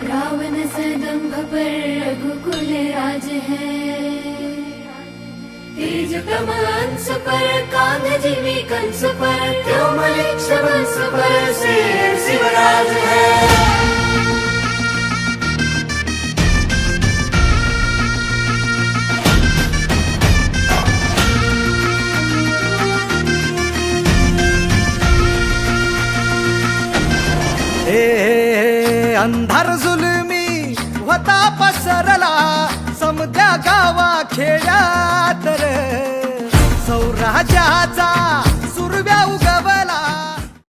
रावण सदंभ पर रघुकुल राज है। तेज तमंस पर कांध जिमी कंस पर त्योमलिक्ष वंश पर से शिवराज है। अंधार जुलमी होता पसरला समद्या गावा खेड्यात रे, सौराज्याचा सुरव्या उगवला